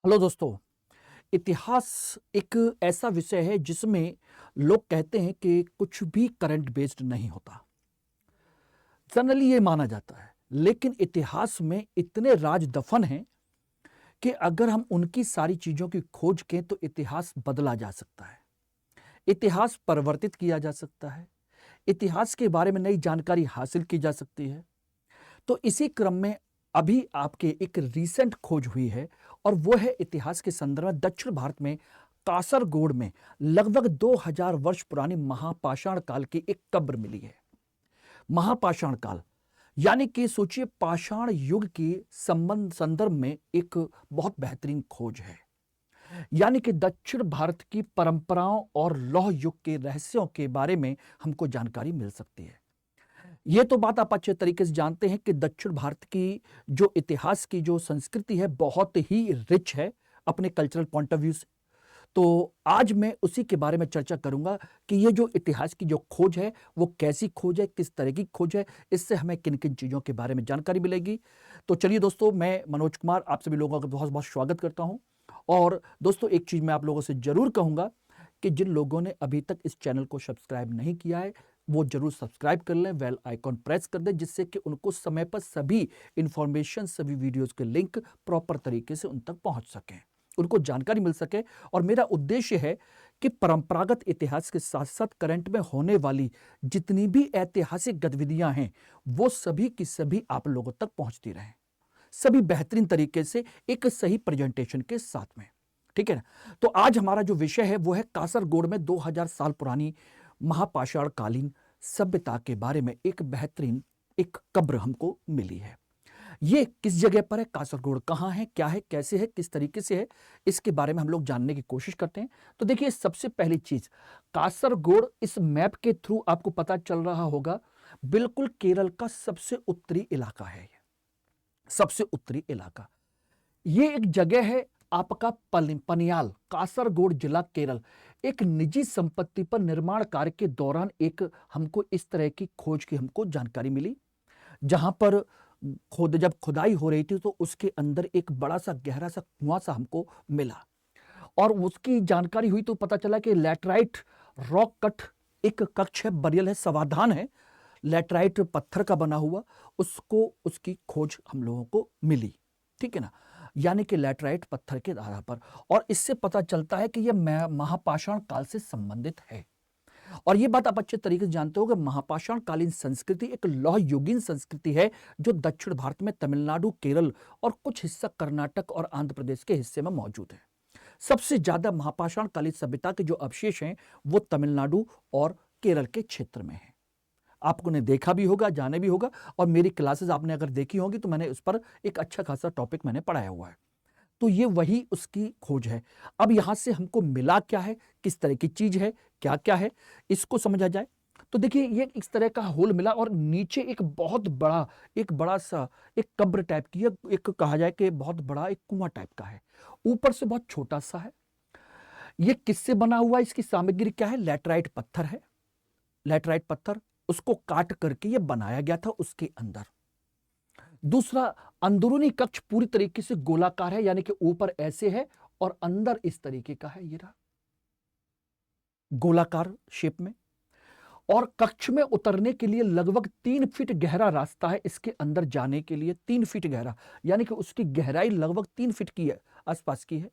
Hello दोस्तों। इतिहास एक ऐसा विषय है जिसमें लोग कहते हैं कि कुछ भी करंट बेस्ड नहीं होता। जनरली ये माना जाता है, लेकिन इतिहास में इतने राज दफन हैं कि अगर हम उनकी सारी चीजों की खोज करें तो इतिहास बदला जा सकता है, इतिहास परिवर्तित किया जा सकता है, इतिहास के बारे में नई जानकारी हासिल की जा सकती है। तो इसी क्रम में अभी आपके एक रीसेंट खोज हुई है और वो है इतिहास के संदर्भ में दक्षिण भारत में कासरगोड में लगभग 2000 वर्ष पुरानी महापाषाण काल की एक कब्र मिली है। महापाषाण काल यानी कि सोचिए पाषाण युग के संबंध संदर्भ में एक बहुत बेहतरीन खोज है। यानी कि दक्षिण भारत की परंपराओं और लौह युग के रहस्यों के बारे में हमको जानकारी मिल सकती है। ये तो बात आप अच्छे तरीके से जानते हैं कि दक्षिण भारत की जो इतिहास की जो संस्कृति है बहुत ही रिच है अपने कल्चरल पॉइंट ऑफ व्यू से। तो आज मैं उसी के बारे में चर्चा करूंगा कि ये जो इतिहास की जो खोज है वो कैसी खोज है, किस तरह की खोज है, इससे हमें किन किन चीज़ों के बारे में जानकारी मिलेगी। तो चलिए दोस्तों, मैं मनोज कुमार आप सभी लोगों का बहुत बहुत स्वागत करता हूं। और दोस्तों, एक चीज़ मैं आप लोगों से जरूर कहूंगा कि जिन लोगों ने अभी तक इस चैनल को सब्सक्राइब नहीं किया है वो जरूर सब्सक्राइब कर लें, बेल आइकॉन प्रेस कर दें, जिससे कि उनको समय पर सभी इंफॉर्मेशन, सभी वीडियोस के लिंक प्रॉपर तरीके से उन तक पहुंच सकें, उनको जानकारी मिल सके। और मेरा उद्देश्य है कि परंपरागत इतिहास के साथ साथ करंट में होने वाली जितनी भी ऐतिहासिक गतिविधियां हैं वो सभी की सभी आप लोगों तक पहुंचती रहें, सभी बेहतरीन तरीके से एक सही प्रेजेंटेशन के साथ में। ठीक है ना? तो आज हमारा जो विषय है वो है कासरगोड में 2000 साल पुरानी महापाषाण कालीन सभ्यता के बारे में एक बेहतरीन एक कब्र हमको मिली है। ये किस जगह पर है, कासरगोड कहाँ है, क्या है, कैसे है, किस तरीके से है, इसके बारे में हम लोग जानने की कोशिश करते हैं। तो देखिए, सबसे पहली चीज, कासरगोड इस मैप के थ्रू आपको पता चल रहा होगा बिल्कुल केरल का सबसे उत्तरी इलाका है। ये सबसे उत्तरी इलाका, ये एक जगह है आपका पनियाल, कासरगोड जिला, केरल। एक निजी संपत्ति पर निर्माण कार्य के दौरान एक हमको इस तरह की खोज की हमको जानकारी मिली, जहां पर जब खुदाई हो रही थी तो उसके अंदर एक बड़ा सा गहरा सा कुआं सा हमको मिला और उसकी जानकारी हुई तो पता चला कि लैटराइट रॉक कट एक कक्ष है, बरियल है, समाधान है, लैटराइट पत्थर का बना हुआ, उसको उसकी खोज हम लोगों को मिली। ठीक है ना? यानी कि लैटराइट पत्थर के आधार पर, और इससे पता चलता है कि यह महापाषाण काल से संबंधित है। और यह बात आप अच्छे तरीके से जानते हो कि महापाषाण कालीन संस्कृति एक लौह युगीन संस्कृति है जो दक्षिण भारत में तमिलनाडु, केरल और कुछ हिस्सा कर्नाटक और आंध्र प्रदेश के हिस्से में मौजूद है। सबसे ज्यादा महापाषाण कालीन सभ्यता के जो अवशेष हैं वो तमिलनाडु और केरल के क्षेत्र में हैं। आपको ने देखा भी होगा, जाने भी होगा, और मेरी क्लासेस आपने अगर देखी होगी तो मैंने उस पर एक अच्छा खासा टॉपिक मैंने पढ़ाया हुआ है। तो ये वही उसकी खोज है। अब यहां से हमको मिला क्या है, किस तरह की चीज है, क्या क्या है, इसको समझा जाए तो देखिए, ये इस तरह का होल मिला और नीचे एक बहुत बड़ा, एक बड़ा सा एक कब्र टाइप की है, एक कहा जाए कि बहुत बड़ा एक कुआं टाइप का है, ऊपर से बहुत छोटा सा है। ये किससे बना हुआ है, इसकी सामग्री क्या है? लैटराइट पत्थर है। लैटराइट पत्थर, उसको काट करके ये बनाया गया था उसके अंदर। दूसरा, अंदरूनी कक्ष पूरी तरीके से गोलाकार है, यानी कि ऊपर ऐसे है और अंदर इस तरीके का है, ये रहा गोलाकार शेप में। और कक्ष में उतरने के लिए लगभग 3 फीट गहरा रास्ता है इसके अंदर जाने के लिए, 3 फीट गहरा, यानी कि उसकी गहराई लगभग 3 फीट की है, आसपास की है।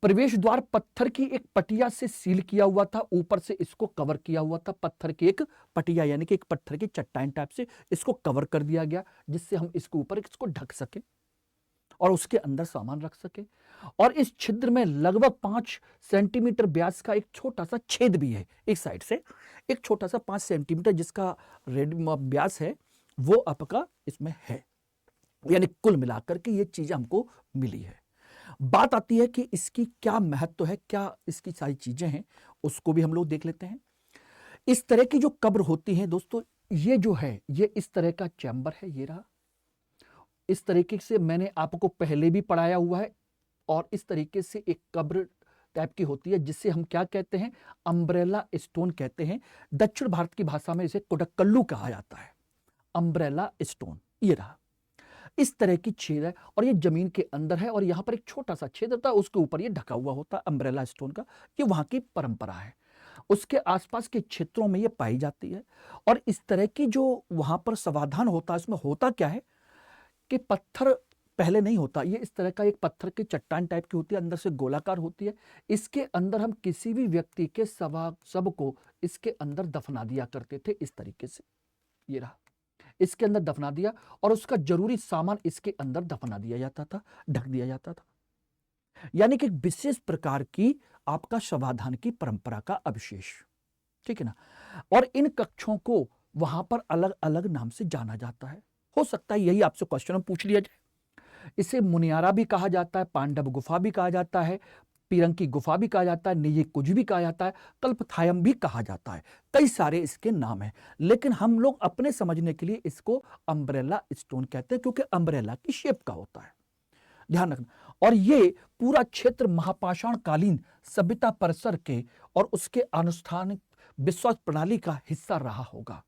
प्रवेश द्वार पत्थर की एक पटिया से सील किया हुआ था, ऊपर से इसको कवर किया हुआ था, पत्थर की एक पटिया यानी कि एक पत्थर की चट्टान टाइप से इसको कवर कर दिया गया, जिससे हम इसके ऊपर इसको ढक सके और उसके अंदर सामान रख सके। और इस छिद्र में लगभग 5 सेंटीमीटर व्यास का एक छोटा सा छेद भी है, एक साइड से एक छोटा सा 5 सेंटीमीटर जिसका व्यास है वो आपका इसमें है। यानी कुल मिलाकर के ये चीज हमको मिली है। बात आती है कि इसकी क्या महत्व है, क्या इसकी सारी चीजें हैं, उसको भी हम लोग देख लेते हैं। इस तरह की जो कब्र होती है दोस्तों, ये जो है ये इस तरह का चैम्बर है, ये रहा। इस तरीके से मैंने आपको पहले भी पढ़ाया हुआ है। और इस तरीके से एक कब्र टाइप की होती है जिसे हम क्या कहते हैं? अम्ब्रेला स्टोन कहते हैं। दक्षिण भारत की भाषा में इसे कोडक्कल्लू कहा जाता है, अम्ब्रेला स्टोन। ये रहा। इस तरह की छेद है और ये जमीन के अंदर है और यहाँ पर एक छोटा सा छेद होता है, उसके ऊपर ये ढका हुआ होता है अम्ब्रेला स्टोन का। ये वहाँ की परंपरा है, उसके आसपास के क्षेत्रों में ये पाई जाती है। और इस तरह की जो वहाँ पर समाधान होता है, इसमें होता क्या है कि पत्थर पहले नहीं होता, ये इस तरह का एक पत्थर की चट्टान टाइप की होती है, अंदर से गोलाकार होती है। इसके अंदर हम किसी भी व्यक्ति के शव को इसके अंदर दफना दिया करते थे इस तरीके से। ये रहा, इसके अंदर दफना दिया और उसका जरूरी सामान इसके अंदर दफना दिया जाता था, ढक दिया जाता था। यानी कि एक विशेष प्रकार की आपका शवाधान की परंपरा का अवशेष, ठीक है ना। और इन कक्षों को वहां पर अलग अलग नाम से जाना जाता है। हो सकता है यही आपसे क्वेश्चन पूछ लिया जाए। इसे मुनियारा भी कहा जाता है, पांडव गुफा भी कहा जाता है, पीरंकी गुफा भी कहा जाता है, निये कुछ भी कहा जाता है, कल्पथायम भी कहा जाता है। कई सारे इसके नाम हैं, लेकिन हम लोग अपने समझने के लिए इसको अम्ब्रेला स्टोन कहते हैं, क्योंकि अम्ब्रेला की शेप का होता है, ध्यान रखना। और ये पूरा क्षेत्र महापाषाण कालीन सभ्यता परिसर के और उसके अनुष्ठानिक विश्वास प्रणाली का हिस्सा रहा होगा।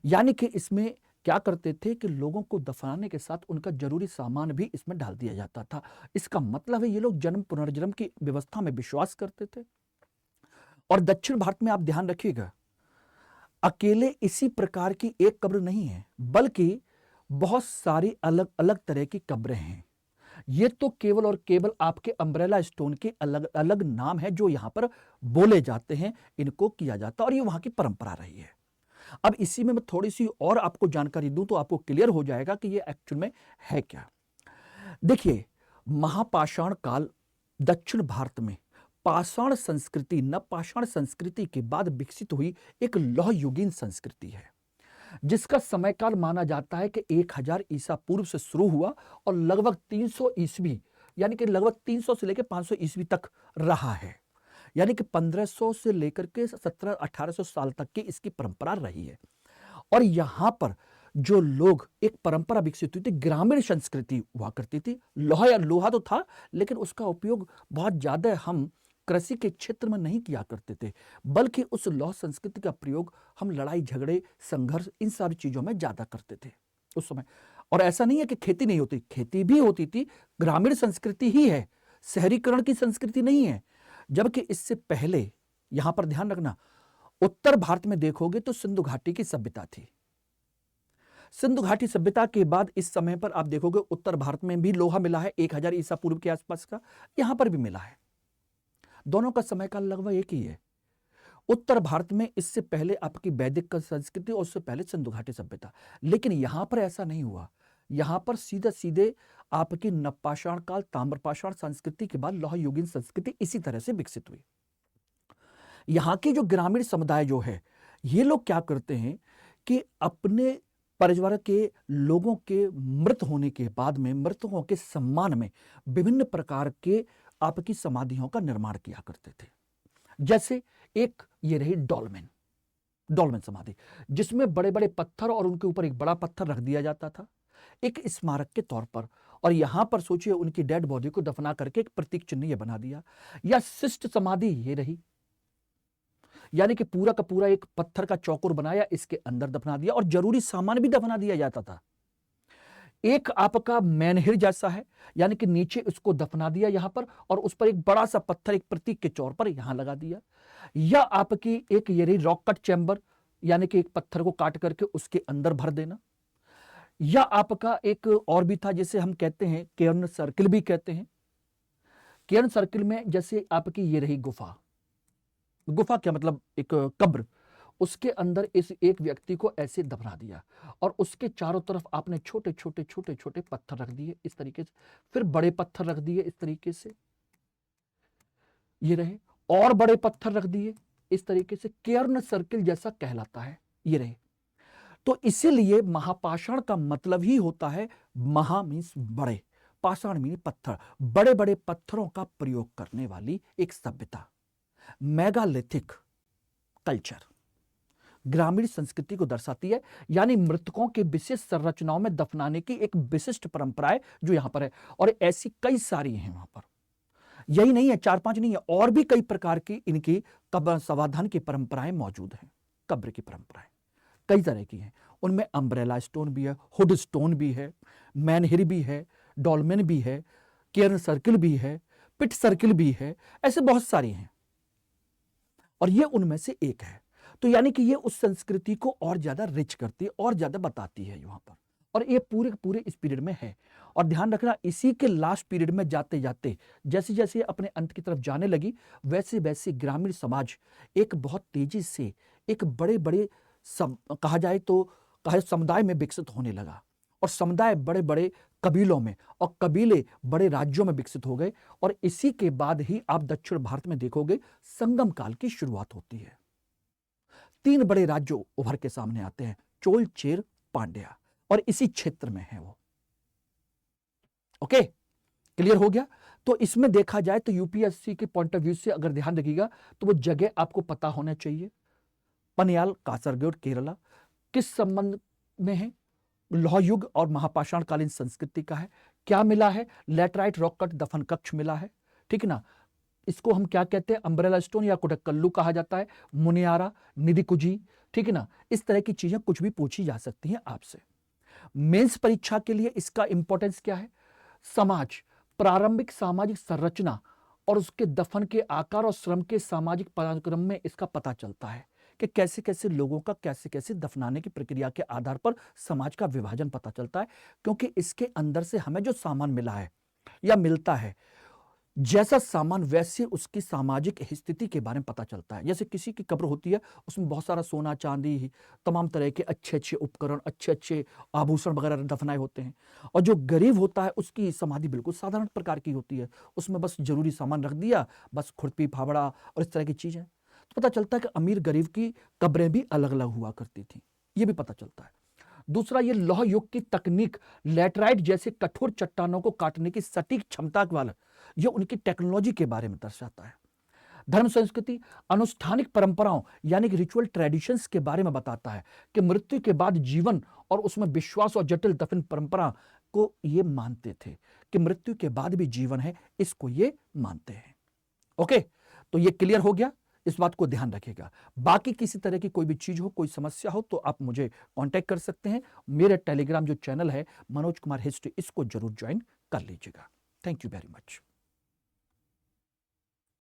यानी कि इसमें क्या करते थे कि लोगों को दफनाने के साथ उनका जरूरी सामान भी इसमें डाल दिया जाता था। इसका मतलब है ये लोग जन्म पुनर्जन्म की व्यवस्था में विश्वास करते थे। और दक्षिण भारत में आप ध्यान रखिएगा, अकेले इसी प्रकार की एक कब्र नहीं है, बल्कि बहुत सारी अलग अलग तरह की कब्रें हैं। ये तो केवल और केवल आपके अम्ब्रेला स्टोन के अलग अलग नाम है जो यहां पर बोले जाते हैं, इनको किया जाता है और ये वहां की परंपरा रही है। अब इसी में मैं थोड़ी सी और आपको जानकारी दूं तो आपको क्लियर हो जाएगा कि ये एक्चुअल में है क्या। देखिए, महापाषाण काल दक्षिण भारत में पाषाण संस्कृति, नवपाषाण संस्कृति के बाद विकसित हुई एक लौह युगीन संस्कृति है, जिसका समय काल माना जाता है कि 1000 ईसा पूर्व से शुरू हुआ और लगभग 300 ईस्वी, यानी कि लगभग 300 से लेकर 500 ईस्वी तक रहा है। यानी कि 1500 से लेकर के 1700-1800 साल तक की इसकी परंपरा रही है। और यहां पर जो लोग, एक परंपरा विकसित हुई थी, ग्रामीण संस्कृति हुआ करती थी। लोहा तो था, लेकिन उसका उपयोग बहुत ज्यादा हम कृषि के क्षेत्र में नहीं किया करते थे, बल्कि उस लौह संस्कृति का प्रयोग हम लड़ाई झगड़े, संघर्ष, इन सारी चीजों में ज्यादा करते थे उस समय। और ऐसा नहीं है कि खेती नहीं होती, खेती भी होती थी, ग्रामीण संस्कृति ही है, शहरीकरण की संस्कृति नहीं है। जबकि इससे पहले यहां पर ध्यान रखना, उत्तर भारत में देखोगे तो सिंधु घाटी की सभ्यता थी। सिंधु घाटी सभ्यता के बाद इस समय पर आप देखोगे उत्तर भारत में भी लोहा मिला है 1000 ईसा पूर्व के आसपास का, यहां पर भी मिला है। दोनों का समय काल लगभग एक ही है। उत्तर भारत में इससे पहले आपकी वैदिक संस्कृति और उससे पहले सिंधु घाटी सभ्यता, लेकिन यहां पर ऐसा नहीं हुआ। यहां पर सीधे सीधे आपकी नवपाषाण काल, ताम्रपाषाण संस्कृति के बाद लौह युगीन संस्कृति इसी तरह से विकसित हुई। यहां के जो ग्रामीण समुदाय जो है, ये लोग क्या करते हैं कि अपने परिवार के लोगों के मृत होने के बाद में, मृतकों के सम्मान में विभिन्न प्रकार के आपकी समाधियों का निर्माण किया करते थे। जैसे एक ये रही डॉल्मेन समाधि, जिसमें बड़े बड़े पत्थर और उनके ऊपर एक बड़ा पत्थर रख दिया जाता था एक स्मारक के तौर पर। और यहां पर सोचिए उनकी डेड बॉडी को दफना करके एक प्रतीक चिन्ह ये बना दिया। या शिष्ट समाधि ये रही, यानी कि पूरा का पूरा एक पत्थर का चौकोर बनाया, इसके अंदर दफना दिया और जरूरी सामान भी दफना दिया जाता था। एक आपका मैनहिर जैसा है, यानी कि नीचे उसको दफना दिया यहां पर और उस पर एक बड़ा सा पत्थर एक प्रतीक के तौर पर यहां लगा दिया। या आपकी एक ये रही रॉक कट चैम्बर, यानी कि एक पत्थर को काट करके उसके अंदर भर देना। या आपका एक और भी था जिसे हम कहते हैं केयर्न सर्किल भी कहते हैं। केयर्न सर्किल में जैसे आपकी ये रही गुफा क्या मतलब एक कब्र, उसके अंदर इस एक व्यक्ति को ऐसे दफना दिया और उसके चारों तरफ आपने छोटे छोटे छोटे छोटे पत्थर रख दिए इस तरीके से, फिर बड़े पत्थर रख दिए इस तरीके से, ये रहे, और बड़े पत्थर रख दिए इस तरीके से, केयर्न सर्किल जैसा कहलाता है, ये रहे। तो इसीलिए महापाषाण का मतलब ही होता है, महा मीन्स बड़े, पाषाण मीन पत्थर, बड़े बड़े पत्थरों का प्रयोग करने वाली एक सभ्यता। मेगालिथिक कल्चर ग्रामीण संस्कृति को दर्शाती है, यानी मृतकों के विशेष संरचनाओं में दफनाने की एक विशिष्ट परंपरा है जो यहां पर है। और ऐसी कई सारी हैं वहां पर, यही नहीं है, 4-5 नहीं है, और भी कई प्रकार की इनकी कब्र समाधान की परंपराएं मौजूद हैं। कब्र की परंपराएं कई तरह की हैं, उनमें अम्ब्रेला स्टोन भी है, हुड स्टोन भी है, मैनहिर भी है, डॉल्मेन भी है, केयर्न सर्किल भी है, पिट सर्किल भी है, ऐसे बहुत सारी हैं और ये उनमें से एक है। तो यानी कि ये उस संस्कृति को और ज्यादा रिच करती है और ज्यादा बताती है यहाँ पर, और ये पूरे पूरे इस पीरियड में है। और ध्यान रखना, इसी के लास्ट पीरियड में जाते जाते जैसे जैसे अपने अंत की तरफ जाने लगी, वैसे वैसे ग्रामीण समाज एक बहुत तेजी से एक बड़े बड़े कहा जाए तो समुदाय में विकसित होने लगा, और समुदाय बड़े बड़े कबीलों में और कबीले बड़े राज्यों में विकसित हो गए। और इसी के बाद ही आप दक्षिण भारत में देखोगे संगम काल की शुरुआत होती है। 3 बड़े राज्य उभर के सामने आते हैं, चोल, चेर, पांड्या, और इसी क्षेत्र में है वो। ओके, क्लियर हो गया। तो इसमें देखा जाए तो यूपीएससी के पॉइंट ऑफ व्यू से अगर ध्यान रखिएगा तो वो जगह आपको पता होना चाहिए। पनियाल, कासरगोड, केरला किस संबंध में है? लौह युग और महापाषाण कालीन संस्कृति का है। क्या मिला है? लैटराइट रॉक कट दफन कक्ष मिला है, ठीक है ना। इसको हम क्या कहते हैं? अम्ब्रेला स्टोन या कुडक्कल्लू कहा जाता है, मुनियारा, निधिकुजी, ठीक है ना। इस तरह की चीजें कुछ भी पूछी जा सकती हैं आपसे। मेंस परीक्षा के लिए इसका इंपॉर्टेंस क्या है? समाज, प्रारंभिक सामाजिक संरचना और उसके दफन के आकार और श्रम के सामाजिक पदानुक्रम में इसका पता चलता है कि कैसे कैसे लोगों का कैसे कैसे दफनाने की प्रक्रिया के आधार पर समाज का विभाजन पता चलता है। क्योंकि इसके अंदर से हमें जो सामान मिला है या मिलता है, जैसा सामान वैसे उसकी सामाजिक स्थिति के बारे में पता चलता है। जैसे किसी की कब्र होती है, उसमें बहुत सारा सोना, चांदी, तमाम तरह के अच्छे अच्छे उपकरण, अच्छे अच्छे आभूषण वगैरह दफनाए होते हैं। और जो गरीब होता है उसकी समाधि बिल्कुल साधारण प्रकार की होती है, उसमें बस जरूरी सामान रख दिया, बस खुरपी, फावड़ा और इस तरह की चीजें। तो पता चलता है कि अमीर गरीब की कब्रें भी अलग अलग हुआ करती थी, ये भी पता चलता है। दूसरा, ये लौह युग की तकनीक, लैटराइट जैसे कठोर चट्टानों को काटने की सटीक क्षमता वाला, ये उनकी टेक्नोलॉजी के बारे में दर्शाता है। धर्म संस्कृति, अनुष्ठानिक परंपराओं यानी कि रिचुअल ट्रेडिशंस के बारे में बताता है कि मृत्यु के बाद जीवन और उसमें विश्वास और जटिल दफन परंपरा को ये मानते थे कि मृत्यु के बाद भी जीवन है, इसको ये मानते हैं। ओके, तो ये क्लियर हो गया, इस बात को ध्यान रखिएगा। बाकी किसी तरह की कोई भी चीज हो, कोई समस्या हो तो आप मुझे कांटेक्ट कर सकते हैं। मेरे टेलीग्राम जो चैनल है मनोज कुमार हिस्ट्री, इसको जरूर ज्वाइन कर लीजिएगा। Thank you very much.